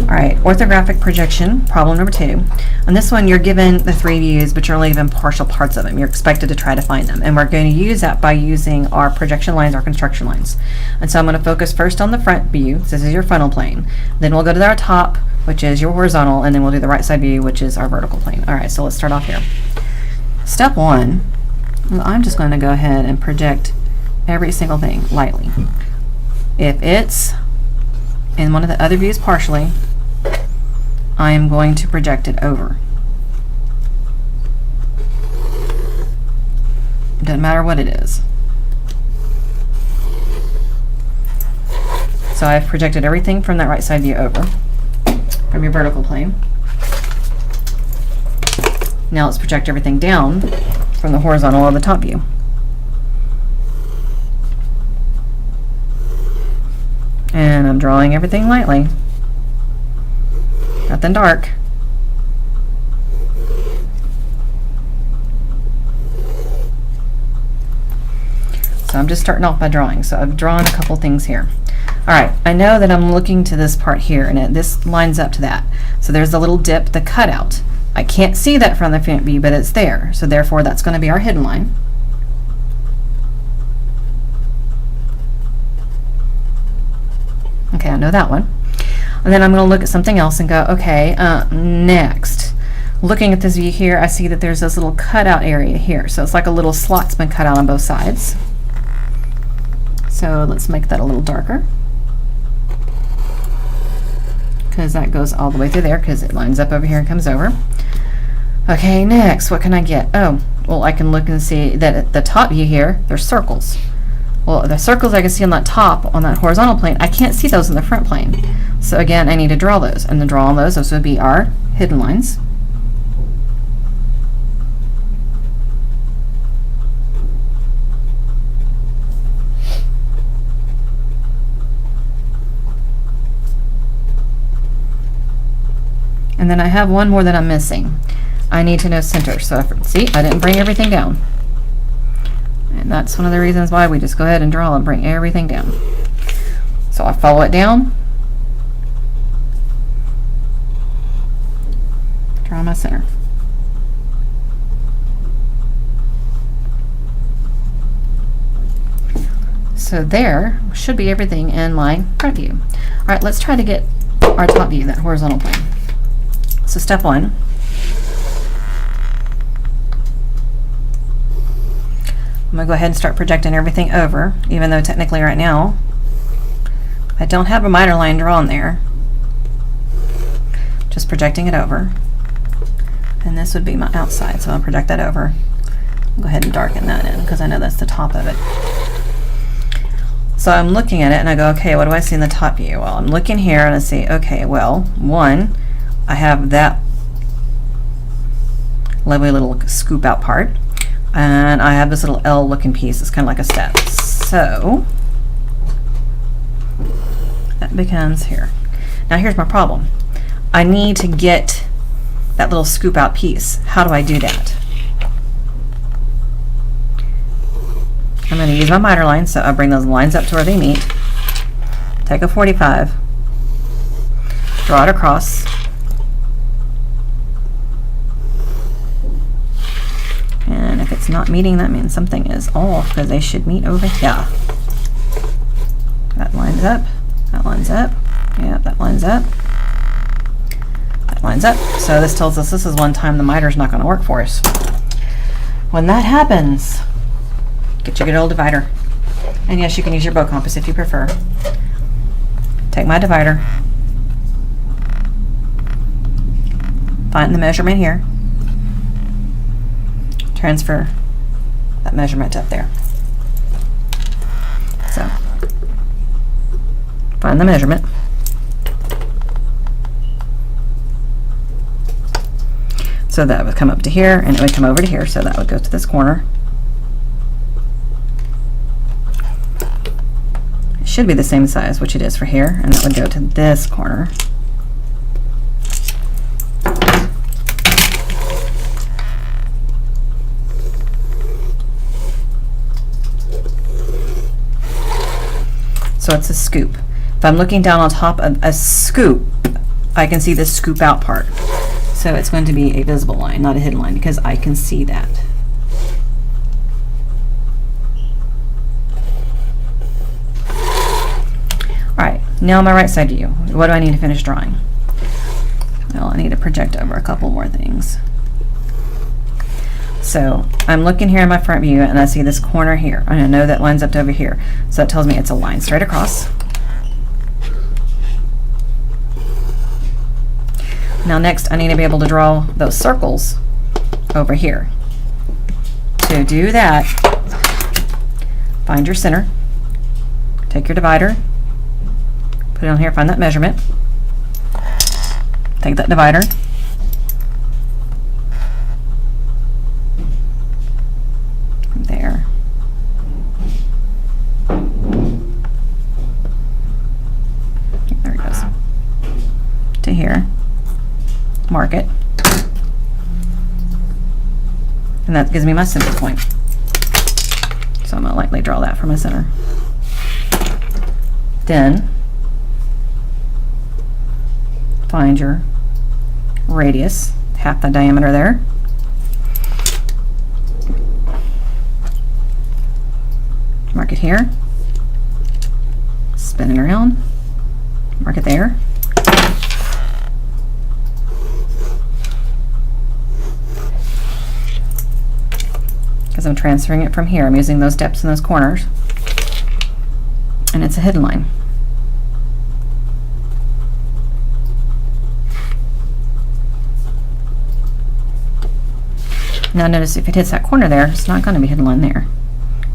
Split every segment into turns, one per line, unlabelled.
All right, orthographic projection, problem number 2. On this one, you're given the 3 views, but you're only given partial parts of them. You're expected to try to find them. And we're going to use that by using our projection lines, our construction lines. And so I'm going to focus first on the front view. So this is your frontal plane. Then we'll go to our top, which is your horizontal, and then we'll do the right side view, which is our vertical plane. All right, so let's start off here. Step 1, well, I'm just going to go ahead and project every single thing lightly. If it's in one of the other views partially, I am going to project it over. Doesn't matter what it is. So I've projected everything from that right side view over, from your vertical plane. Now let's project everything down from the horizontal or the top view. And I'm drawing everything lightly. Nothing dark. So I'm just starting off by drawing. So I've drawn a couple things here. Alright, I know that I'm looking to this part here, and this lines up to that. So there's the little dip, the cutout. I can't see that from the front view, but it's there. So therefore that's going to be our hidden line. Okay, I know that one. And then I'm going to look at something else and go, okay, next. Looking at this view here, I see that there's this little cutout area here. So it's like a little slot's been cut out on both sides. So let's make that a little darker, because that goes all the way through there, because it lines up over here and comes over. Okay, next, what can I get? Oh, well, I can look and see that at the top view here, there's circles. Well, the circles I can see on that top, on that horizontal plane, I can't see those in the front plane. So again, I need to draw those. And to draw on those would be our hidden lines. And then I have one more that I'm missing. I need to know center. So see, I didn't bring everything down. And that's one of the reasons why we just go ahead and draw and bring everything down. So I follow it down, draw my center. So there should be everything in my front view. All right, let's try to get our top view, that horizontal plane. So step 1. I'm going to go ahead and start projecting everything over, even though technically right now I don't have a miter line drawn there. Just projecting it over. And this would be my outside, so I'll project that over. I'll go ahead and darken that in, because I know that's the top of it. So I'm looking at it and I go, okay, what do I see in the top view? Well, I'm looking here and I see, okay, well, one, I have that lovely little scoop out part. And I have this little L looking piece. It's kind of like a step. So that becomes here. Now here's my problem. I need to get that little scoop out piece. How do I do that? I'm going to use my miter line, so I bring those lines up to where they meet. Take a 45, draw it across. And if it's not meeting, that means something is off, because they should meet over here. That lines up. That lines up. Yeah, that lines up. That lines up. So this tells us this is one time the miter's not going to work for us. When that happens, get your good old divider. And yes, you can use your bow compass if you prefer. Take my divider. Find the measurement here. Transfer that measurement up there. So find the measurement. So that would come up to here, and it would come over to here, so that would go to this corner. It should be the same size, which it is for here, and that would go to this corner. So it's a scoop. If I'm looking down on top of a scoop, I can see this scoop out part. So it's going to be a visible line, not a hidden line, because I can see that. Alright, now on my right side view, what do I need to finish drawing? Well, I need to project over a couple more things. So I'm looking here in my front view and I see this corner here. I know that lines up to over here. So that tells me it's a line straight across. Now next I need to be able to draw those circles over here. To do that, find your center, take your divider, put it on here, find that measurement, take that divider, there. There it goes. To here. Mark it. And that gives me my center point. So I'm going to lightly draw that for my center. Then find your radius, half the diameter there. Mark it here. Spin it around. Mark it there. Because I'm transferring it from here. I'm using those depths in those corners. And it's a hidden line. Now notice if it hits that corner there, it's not going to be a hidden line there.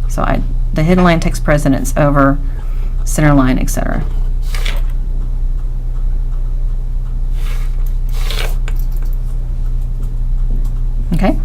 So the hidden line takes precedence over center line, etc. Okay?